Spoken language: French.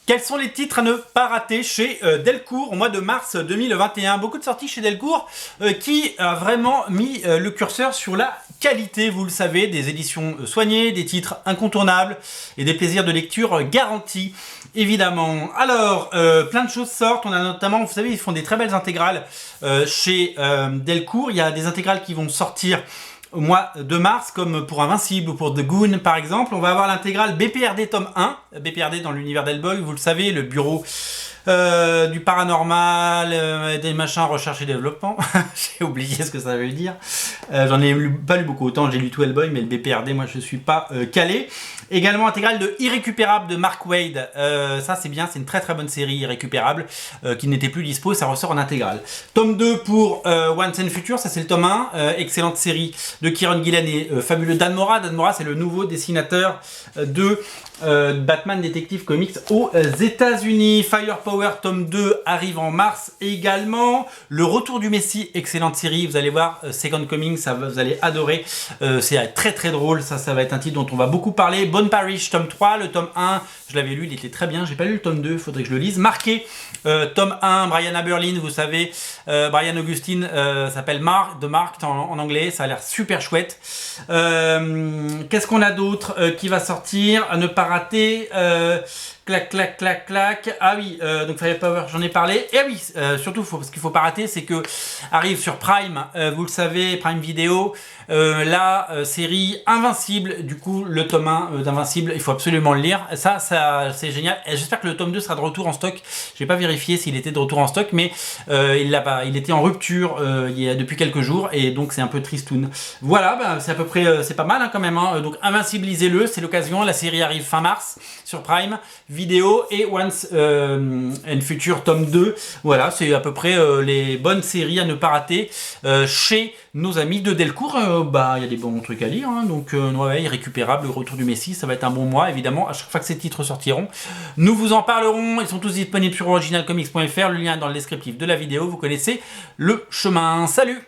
Quels sont les titres à ne pas rater chez Delcourt au mois de mars 2021? Beaucoup de sorties chez Delcourt qui a vraiment mis le curseur sur la qualité, vous le savez, des éditions soignées, des titres incontournables et des plaisirs de lecture garantis, évidemment. Alors, plein de choses sortent. On a notamment, vous savez, ils font des très belles intégrales chez Delcourt. Il y a des intégrales qui vont sortir au mois de mars, comme pour Invincible ou pour The Goon par exemple. On va avoir l'intégrale BPRD tome 1, BPRD dans l'univers d'Hellboy, vous le savez, le bureau du paranormal, des machins recherche et développement. J'ai oublié ce que ça veut dire. J'en ai pas lu beaucoup, autant j'ai lu tout Hellboy, mais le BPRD, moi je suis pas calé. Également intégrale de Irrécupérable de Mark Waid. Ça c'est bien, c'est une très très bonne série Irrécupérable qui n'était plus dispo, ça ressort en intégrale. Tome 2 pour Once and Future, ça c'est le tome 1. Excellente série de Kieron Gillen et fabuleux Dan Mora. Dan Mora c'est le nouveau dessinateur de Batman Detective Comics aux États-Unis. Firepower tome 2 arrive en mars également. Le Retour du Messie, excellente série, vous allez voir, Second Coming, ça vous allez adorer. C'est très très drôle, ça va être un titre dont on va beaucoup parler. Bonne Parish tome 3, le tome 1, je l'avais lu, il était très bien. J'ai pas lu le tome 2, il faudrait que je le lise. Marqué, tome 1, Brian Aberlin, vous savez, Brian Augustine s'appelle Mark, de Mark en anglais, ça a l'air super chouette. Qu'est-ce qu'on a d'autre qui va sortir à ne pas rater? Clac, clac, clac, clac. Ah oui, donc Firepower, j'en ai parlé. Et oui, surtout, ce qu'il faut pas rater, c'est que arrive sur Prime, vous le savez, Prime Video, la série Invincible. Du coup, le tome 1 d'Invincible, il faut absolument le lire. Ça c'est génial. J'espère que le tome 2 sera de retour en stock. J'ai pas vérifié s'il était de retour en stock, mais il l'a pas. Il était en rupture depuis quelques jours, et donc c'est un peu tristoun. Voilà, c'est à peu près, c'est pas mal hein, quand même. Hein. Donc Invincible, lisez-le, c'est l'occasion. La série arrive fin mars sur Prime Vidéo, et Once and Future tome 2. Voilà, c'est à peu près les bonnes séries à ne pas rater chez nos amis de Delcourt. Il y a des bons trucs à lire, hein, donc ouais, Irrécupérable, le Retour du Messie, ça va être un bon mois évidemment à chaque fois que ces titres sortiront. Nous vous en parlerons, ils sont tous disponibles sur originalcomics.fr, le lien est dans le descriptif de la vidéo, vous connaissez le chemin. Salut!